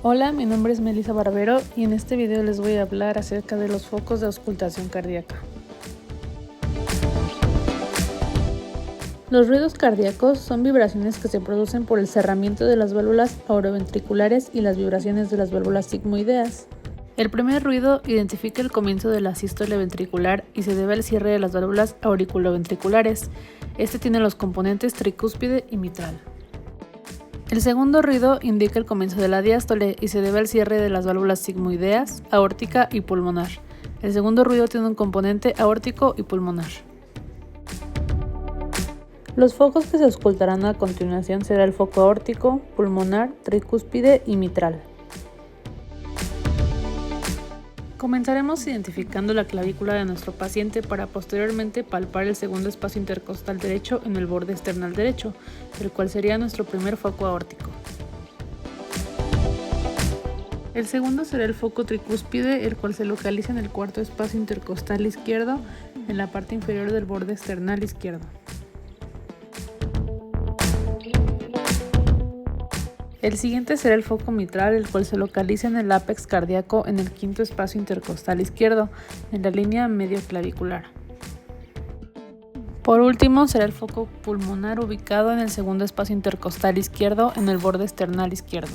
Hola, mi nombre es Melissa Barbero y en este video les voy a hablar acerca de los focos de auscultación cardíaca. Los ruidos cardíacos son vibraciones que se producen por el cerramiento de las válvulas auroventriculares y las vibraciones de las válvulas sigmoideas. El primer ruido identifica el comienzo de la sístole ventricular y se debe al cierre de las válvulas auriculoventriculares. Este tiene los componentes tricúspide y mitral. El segundo ruido indica el comienzo de la diástole y se debe al cierre de las válvulas sigmoideas, aórtica y pulmonar. El segundo ruido tiene un componente aórtico y pulmonar. Los focos que se auscultarán a continuación será el foco aórtico, pulmonar, tricúspide y mitral. Comenzaremos identificando la clavícula de nuestro paciente para posteriormente palpar el segundo espacio intercostal derecho en el borde esternal derecho, el cual sería nuestro primer foco aórtico. El segundo será el foco tricúspide, el cual se localiza en el cuarto espacio intercostal izquierdo, en la parte inferior del borde esternal izquierdo. El siguiente será el foco mitral, el cual se localiza en el ápex cardíaco en el quinto espacio intercostal izquierdo, en la línea medio clavicular. Por último será el foco pulmonar ubicado en el segundo espacio intercostal izquierdo en el borde esternal izquierdo.